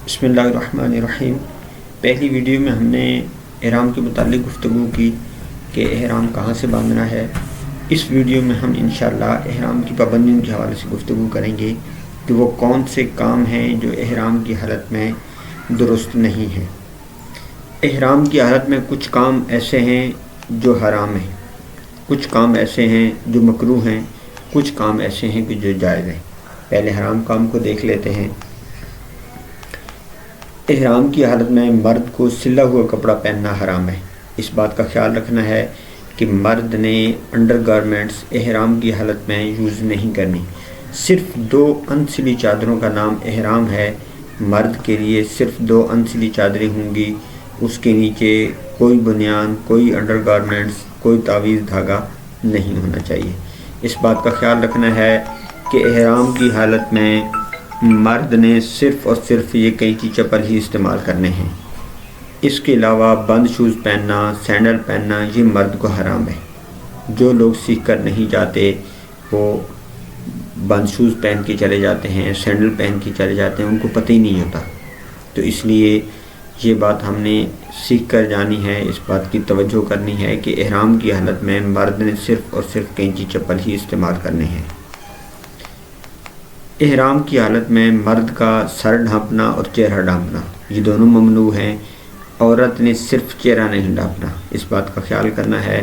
بسم اللہ الرحمن الرحیم۔ پہلی ویڈیو میں ہم نے احرام کے متعلق گفتگو کی کہ احرام کہاں سے باندھنا ہے۔ اس ویڈیو میں ہم انشاءاللہ احرام کی پابندیوں کے حوالے سے گفتگو کریں گے کہ وہ کون سے کام ہیں جو احرام کی حالت میں درست نہیں ہیں۔ احرام کی حالت میں کچھ کام ایسے ہیں جو حرام ہیں، کچھ کام ایسے ہیں جو مکروہ ہیں، کچھ کام ایسے ہیں کہ جو جائز ہیں۔ پہلے حرام کام کو دیکھ لیتے ہیں۔ احرام کی حالت میں مرد کو سلا ہوا کپڑا پہننا حرام ہے۔ اس بات کا خیال رکھنا ہے کہ مرد نے انڈر گارمنٹس احرام کی حالت میں یوز نہیں کرنی۔ صرف 2 انسلی چادروں کا نام احرام ہے۔ مرد کے لیے صرف 2 انسلی چادریں ہوں گی، اس کے نیچے کوئی بنیان، کوئی انڈر گارمنٹس، کوئی تعویذ دھاگا نہیں ہونا چاہیے۔ اس بات کا خیال رکھنا ہے کہ احرام کی حالت میں مرد نے صرف اور صرف یہ کینچی چپل ہی استعمال کرنے ہیں۔ اس کے علاوہ بند شوز پہننا، سینڈل پہننا یہ مرد کو حرام ہے۔ جو لوگ سیکھ کر نہیں جاتے وہ بند شوز پہن کے چلے جاتے ہیں، سینڈل پہن کے چلے جاتے ہیں، ان کو پتہ ہی نہیں ہوتا۔ تو اس لیے یہ بات ہم نے سیکھ کر جانی ہے، اس بات کی توجہ کرنی ہے کہ احرام کی حالت میں مرد نے صرف اور صرف کینچی چپل ہی استعمال کرنے ہیں۔ احرام کی حالت میں مرد کا سر ڈھانپنا اور چہرہ ڈھانپنا یہ دونوں ممنوع ہیں۔ عورت نے صرف چہرہ نہیں ڈھانپنا، اس بات کا خیال کرنا ہے۔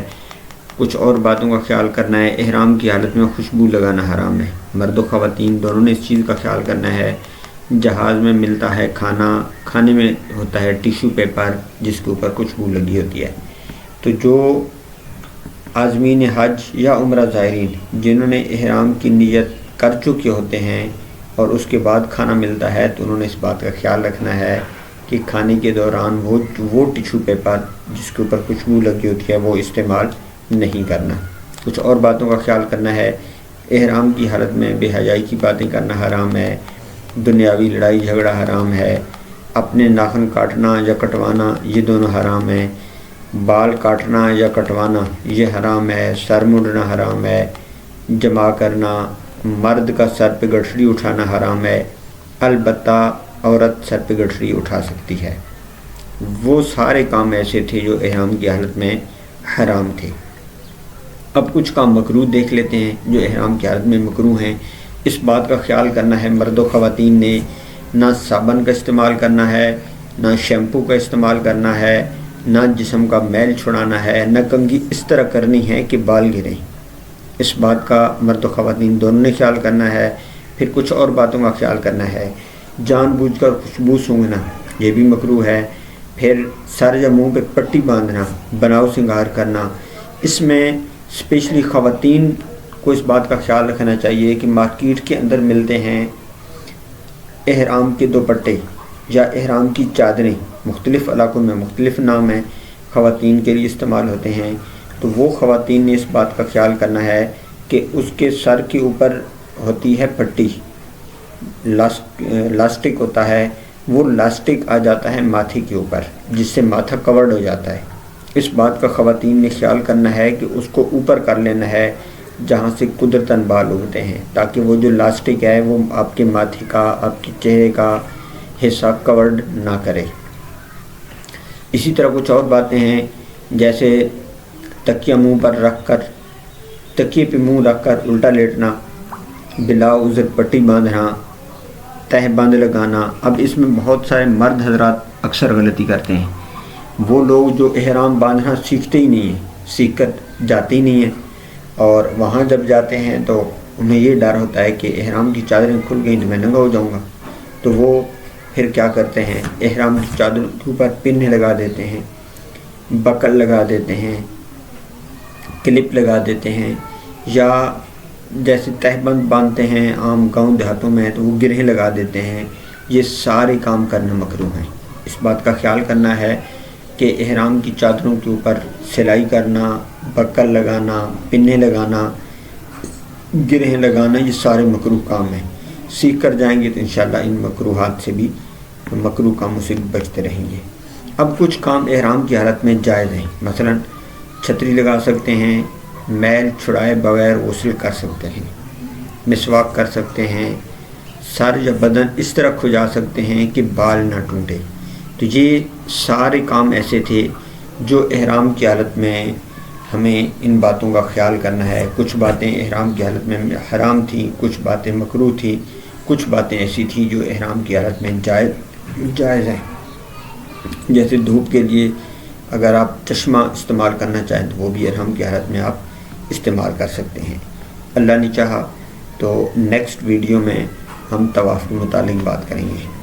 کچھ اور باتوں کا خیال کرنا ہے۔ احرام کی حالت میں خوشبو لگانا حرام ہے۔ مرد و خواتین دونوں نے اس چیز کا خیال کرنا ہے۔ جہاز میں ملتا ہے کھانا، کھانے میں ہوتا ہے ٹیشو پیپر جس کے اوپر خوشبو لگی ہوتی ہے۔ تو جو عازمین حج یا عمرہ زائرین جنہوں نے احرام کی نیت کر چکے ہوتے ہیں اور اس کے بعد کھانا ملتا ہے تو انہوں نے اس بات کا خیال رکھنا ہے کہ کھانے کے دوران وہ ٹیشو پیپر جس کے اوپر خوشبو لگی ہوتی ہے وہ استعمال نہیں کرنا۔ کچھ اور باتوں کا خیال کرنا ہے۔ احرام کی حالت میں بے حیائی کی باتیں کرنا حرام ہے۔ دنیاوی لڑائی جھگڑا حرام ہے۔ اپنے ناخن کاٹنا یا کٹوانا یہ دونوں حرام ہیں۔ بال کاٹنا یا کٹوانا یہ حرام ہے۔ سر مڈنا حرام ہے۔ جمع کرنا، مرد کا سر پہ گٹھڑی اٹھانا حرام ہے۔ البتہ عورت سر پہ گٹھڑی اٹھا سکتی ہے۔ وہ سارے کام ایسے تھے جو احرام کی حالت میں حرام تھے۔ اب کچھ کام مکروہ دیکھ لیتے ہیں جو احرام کی حالت میں مکروہ ہیں۔ اس بات کا خیال کرنا ہے مرد و خواتین نے نہ صابن کا استعمال کرنا ہے، نہ شیمپو کا استعمال کرنا ہے، نہ جسم کا میل چھڑانا ہے، نہ کنگھی اس طرح کرنی ہے کہ بال گریں۔ اس بات کا مرد و خواتین دونوں نے خیال کرنا ہے۔ پھر کچھ اور باتوں کا خیال کرنا ہے۔ جان بوجھ کر خوشبو سونگھنا یہ بھی مکروہ ہے۔ پھر سر یا منہ پہ پٹی باندھنا، بناؤ سنگار کرنا، اس میں اسپیشلی خواتین کو اس بات کا خیال رکھنا چاہیے کہ مارکیٹ کے اندر ملتے ہیں احرام کے دوپٹے یا احرام کی چادریں، مختلف علاقوں میں مختلف نام ہیں، خواتین کے لیے استعمال ہوتے ہیں۔ تو وہ خواتین نے اس بات کا خیال کرنا ہے کہ اس کے سر کے اوپر ہوتی ہے پٹی، لاسٹک ہوتا ہے، وہ لاسٹک آ جاتا ہے ماتھے کے اوپر جس سے ماتھا کورڈ ہو جاتا ہے۔ اس بات کا خواتین نے خیال کرنا ہے کہ اس کو اوپر کر لینا ہے جہاں سے قدرتاً بال اگتے ہیں، تاکہ وہ جو لاسٹک ہے وہ آپ کے ماتھے کا، آپ کے چہرے کا حصہ کورڈ نہ کرے۔ اسی طرح کچھ اور باتیں ہیں جیسے تکیہ منہ پر رکھ کر، تکیے پہ منہ رکھ کر الٹا لیٹنا، بلا عذر پٹی باندھنا، تہ بند لگانا۔ اب اس میں بہت سارے مرد حضرات اکثر غلطی کرتے ہیں۔ وہ لوگ جو احرام باندھنا سیکھتے ہی نہیں ہیں، سیکھ کر جاتے ہی نہیں ہیں، اور وہاں جب جاتے ہیں تو انہیں یہ ڈر ہوتا ہے کہ احرام کی چادریں کھل گئیں تو میں ننگا ہو جاؤں گا۔ تو وہ پھر کیا کرتے ہیں، احرام کی چادر کے اوپر پن لگا دیتے ہیں، بکل لگا دیتے ہیں، کلپ لگا دیتے ہیں، یا جیسے تہبند باندھتے ہیں عام گاؤں دیہاتوں میں تو وہ گرہیں لگا دیتے ہیں۔ یہ سارے کام کرنا مکروہ ہیں۔ اس بات کا خیال کرنا ہے کہ احرام کی چادروں کے اوپر سلائی کرنا، بکل لگانا، پنے لگانا، گرہیں لگانا یہ سارے مکروہ کام ہیں۔ سیکھ کر جائیں گے تو انشاءاللہ ان مکروہات سے بھی، مکروہ کاموں سے بھی بچتے رہیں گے۔ اب کچھ کام احرام کی حالت میں جائز ہیں، مثلاً چھتری لگا سکتے ہیں، میل چھڑائے بغیر غسل کر سکتے ہیں، مسواک کر سکتے ہیں، سر یا بدن اس طرح کھجا سکتے ہیں کہ بال نہ ٹوٹے۔ تو یہ سارے کام ایسے تھے جو احرام کی حالت میں ہمیں ان باتوں کا خیال کرنا ہے۔ کچھ باتیں احرام کی حالت میں حرام تھیں، کچھ باتیں مکروہ تھیں، کچھ باتیں ایسی تھیں جو احرام کی حالت میں جائز ہیں۔ جیسے دھوپ کے لیے اگر آپ چشمہ استعمال کرنا چاہیں تو وہ بھی احرام کی حالت میں آپ استعمال کر سکتے ہیں۔ اللہ نے چاہا تو نیکسٹ ویڈیو میں ہم طواف کے متعلق بات کریں گے۔